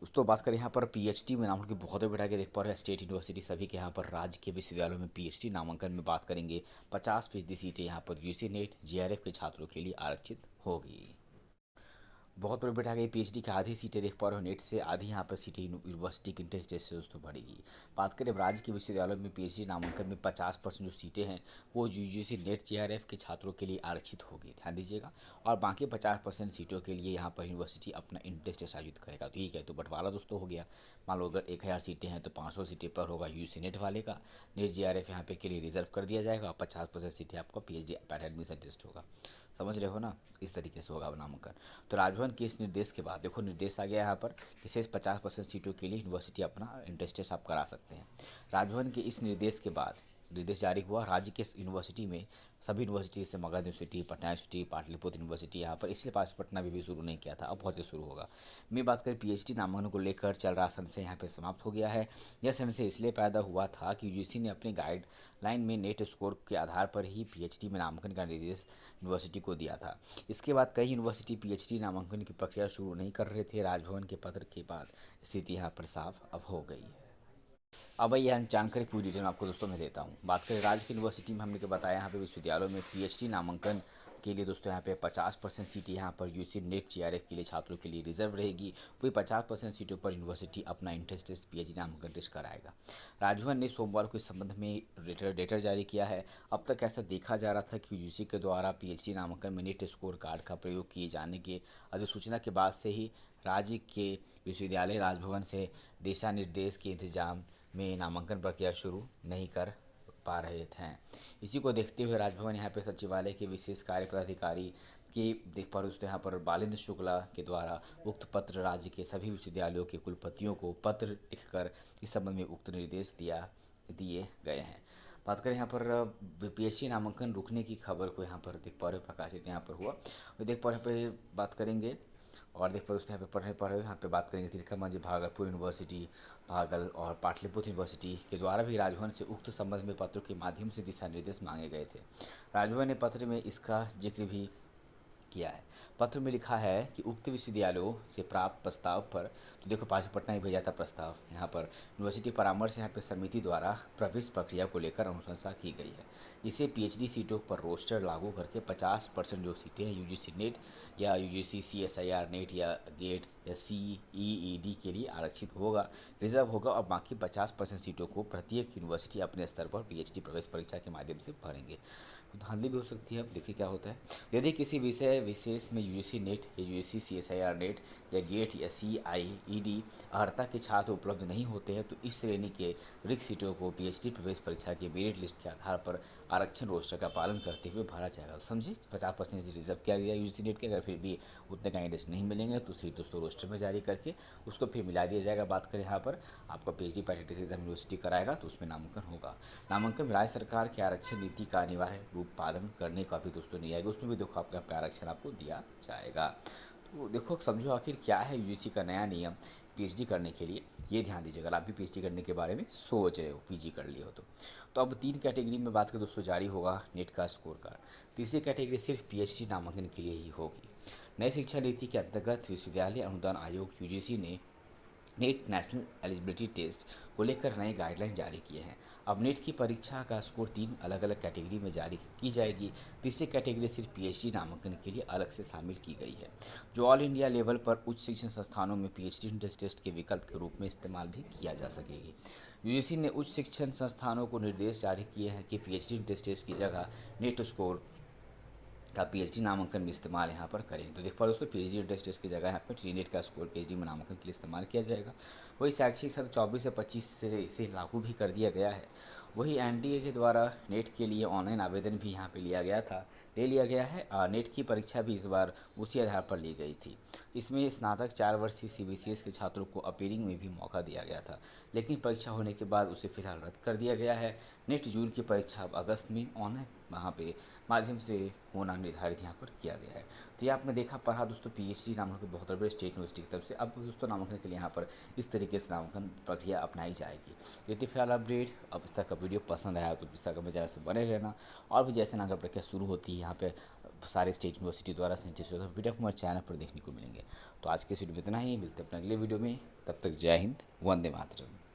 दोस्तों बात करें यहाँ पर पीएचडी में नामांकन की बहुत बैठा के देख पा रहे हैं स्टेट यूनिवर्सिटी सभी के यहाँ पर राज्य के विश्वविद्यालयों में पीएचडी नामांकन में बात करेंगे 50% सीटें यहाँ पर यूजी नेट जेआरएफ के छात्रों के लिए आरक्षित होगी। बहुत बड़ी बैठा गई पीएचडी की आधी सीटें देख पा रहे हो नेट से, आधी यहाँ पर सीटें यूनिवर्सिटी के इंट्रेंस टेस्ट से दोस्तों बढ़ेगी। बात करें राज्य के विश्वविद्यालयों में पीएचडी नामांकन में 50% जो सीटें हैं वो यूजीसी नेट जेआरएफ के छात्रों के लिए आरक्षित होगी, ध्यान दीजिएगा। और बाकी 50% सीटों के लिए यहाँ पर यूनिवर्सिटी अपना इंट्रेंस टेस्ट आयोजित करेगा। तो ये क्या है, तो बंटवारा दोस्तों हो गया। मान लो अगर 1000 सीटें हैं तो 500 सीटें पर होगा यूजीसी नेट वाले का, नेट जेआरएफ यहाँ पे के लिए रिजर्व कर दिया जाएगा और 50% सीटें आपका पीएचडी पैट एडमिशन टेस्ट होगा। समझ रहे हो ना, इस तरीके से होगा नामांकन। तो राजभवन के इस निर्देश के बाद देखो निर्देश आ गया यहाँ पर कि शेष 50% सीटों के लिए यूनिवर्सिटी अपना इंट्रेंस टेस्ट आप करा सकते हैं। राजभवन के इस निर्देश के बाद निर्देश जारी हुआ राज्य के यूनिवर्सिटी में, सभी यूनिवर्सिटी जैसे Magadh university, Patna university, Pataliputra university यहाँ पर, इसलिए पास पटना भी शुरू नहीं किया था, अब बहुत ही शुरू होगा। मैं बात करें पीएचडी नामांकन को लेकर चल रहा संशय यहाँ पे समाप्त हो गया है। यह संशय इसलिए पैदा हुआ था कि यूजीसी ने अपनी गाइडलाइन में नेट स्कोर के आधार पर ही पीएचडी में नामांकन का निर्देश यूनिवर्सिटी को दिया था। इसके बाद कई यूनिवर्सिटी पीएचडी नामांकन की प्रक्रिया शुरू नहीं कर रहे थे। राजभवन के पत्र के बाद स्थिति यहाँ पर साफ अब हो गई है। अब यह जानकारी पूरी डिटेल आपको दोस्तों मैं देता हूँ। बात करें राज्य की यूनिवर्सिटी में, हमने के बताया यहाँ पे विश्वविद्यालयों में पीएचडी नामांकन के लिए दोस्तों यहाँ पे 50% सीटें यहाँ पर यूजी नेट जेआरएफ के लिए छात्रों के लिए रिजर्व रहेगी। वही 50% सीटों पर यूनिवर्सिटी अपना इंट्रेंस टेस्ट पीएचडी नामांकन टेस्ट कराएगा। राजभवन ने सोमवार को इस संबंध में लेटर जारी किया है। अब तक ऐसा देखा जा रहा था कि यूजीसी के द्वारा पीएचडी नामांकन में नेट स्कोर कार्ड का प्रयोग किए जाने के अधिसूचना के बाद से ही राज्य के विश्वविद्यालय राजभवन से दिशा निर्देश के इंतजाम में नामांकन प्रक्रिया शुरू नहीं कर पा रहे थे। इसी को देखते हुए राजभवन यहाँ पे सचिवालय के विशेष कार्य पदाधिकारी के देख पा रहे यहाँ पर बालिंद्र शुक्ला के द्वारा उक्त पत्र राज्य के सभी विश्वविद्यालयों के कुलपतियों को पत्र लिखकर इस संबंध में उक्त निर्देश दिए गए हैं। बात करें यहाँ पर पीएचडी नामांकन रुकने की खबर को यहाँ पर देख पा रहे हो प्रकाशित यहाँ पर हुआ, देख पा रहे यहाँ पे बात करेंगे। और देख पा रहे यहाँ पे पढ़ रहे हो यहाँ पे बात करेंगे तिलका जी भागलपुर यूनिवर्सिटी, भागल और पाटलिपुत्र यूनिवर्सिटी के द्वारा भी राजभवन से उक्त संबंध में पत्रों के माध्यम से दिशा निर्देश मांगे गए थे। राजभवन ने पत्र में इसका जिक्र भी किया है। पत्र में लिखा है कि उक्त विश्वविद्यालयों से प्राप्त प्रस्ताव पर, तो देखो पास पटना ही भेजा था प्रस्ताव, यहाँ पर यूनिवर्सिटी परामर्श यहाँ पे समिति द्वारा प्रवेश प्रक्रिया को लेकर अनुशंसा की गई है। इसे पीएचडी सीटों पर रोस्टर लागू करके 50% जो सीटें हैं यूजीसी नेट या यूजीसी सीएसआईआर नेट या गेट या सीईईडी के लिए आरक्षित होगा, रिजर्व होगा, और बाकी 50% सीटों को प्रत्येक यूनिवर्सिटी अपने स्तर पर पीएचडी प्रवेश परीक्षा के माध्यम से भरेंगे। तो धांधली भी हो सकती है, अब देखिए क्या होता है। यदि किसी विषय विशेष में यूजीसी नेट या यूजीसी सीएसआईआर नेट या गेट या सीआईईडी अर्हता के छात्र उपलब्ध नहीं होते हैं तो इस श्रेणी के रिक्त सीटों को पीएचडी प्रवेश परीक्षा के मेरिट लिस्ट के आधार पर आरक्षण रोस्टर का पालन करते हुए भरा जाएगा। तो समझे 50% रिजर्व किया गया यूजीसी नेट के, अगर फिर भी उतने कैंडिडेट्स नहीं मिलेंगे तो सीट दोस्तों रोस्टर में जारी करके उसको फिर मिला दिया जाएगा। बात करें यहाँ पर आपका पीएचडी पैटेटिस एग्जाम यूनिवर्सिटी कराएगा तो उसमें नामांकन होगा। नामांकन में राज्य सरकार की आरक्षण नीति का अनिवार्य रूप पालन करने का भी दोस्तों नहीं आएगा, उसमें भी देखो आपका आरक्षण आपको दिया जाएगा। तो देखो समझो आखिर क्या है यूजीसी का नया नियम पीएचडी करने के लिए, ये ध्यान दीजिएगा। अगर आप भी पीएचडी करने के बारे में सोच रहे हो, पीजी कर लिए हो तो अब 3 कैटेगरी में बात करें दोस्तों जारी होगा नेट का स्कोर कार्ड। तीसरी कैटेगरी सिर्फ पीएचडी नामांकन के लिए ही होगी। नई शिक्षा नीति के अंतर्गत विश्वविद्यालय अनुदान आयोग यूजीसी ने नेट नेशनल एलिजिबिलिटी टेस्ट को लेकर नए गाइडलाइन जारी किए हैं। अब नेट की परीक्षा का स्कोर 3 अलग अलग कैटेगरी में जारी की जाएगी। तीसरी कैटेगरी सिर्फ पीएचडी नामांकन के लिए अलग से शामिल की गई है, जो ऑल इंडिया लेवल पर उच्च शिक्षण संस्थानों में पीएचडी एंट्रेंस टेस्ट के विकल्प के रूप में इस्तेमाल भी किया जा सकेगी। यूजीसी ने उच्च शिक्षण संस्थानों को निर्देश जारी किए हैं कि पीएचडी एंट्रेंस टेस्ट की जगह नेट स्कोर का पीएचडी नामांकन में इस्तेमाल यहाँ पर करें। तो देख पा दोस्तों पीएचडी एंट्रेंस टेस्ट की जगह यहाँ पर टीनेट का स्कोर पीएचडी में नामांकन के लिए इस्तेमाल किया जाएगा। वही शैक्षिक सत्र 24 से 25 से इसे लागू भी कर दिया गया है। वही एनडीए के द्वारा नेट के लिए ऑनलाइन आवेदन भी यहाँ पे ले लिया गया है। नेट की परीक्षा भी इस बार उसी आधार पर ली गई थी। इसमें स्नातक 4 वर्षीय सीबीसीएस के छात्रों को अपीलिंग में भी मौका दिया गया था, लेकिन परीक्षा होने के बाद उसे फिलहाल रद्द कर दिया गया है। नेट जून की परीक्षा अब अगस्त में ऑनलाइन वहाँ पे माध्यम से होना निर्धारित यहाँ पर किया गया है। तो ये आपने देखा पढ़ा दोस्तों पीएचडी नामांकन बहुत बड़े स्टेट यूनिवर्सिटी की तरफ से। अब दोस्तों नामांकन के लिए यहाँ पर इस तरीके से नामांकन प्रक्रिया अपनाई जाएगी। ये थी फिलहाल अपडेट। अब इस तरह का वीडियो पसंद आया तो इस तरह का मेरे चैनल से बने रहना, और भी जैसे नामांकन प्रक्रिया शुरू होती है यहाँ पे सारे स्टेट यूनिवर्सिटी द्वारा संचालित वीडियो हमारे चैनल पर देखने को मिलेंगे। तो आज के इस वीडियो में इतना ही, मिलते हैं अपने अगले वीडियो में। तब तक जय हिंद, वंदे मातरम।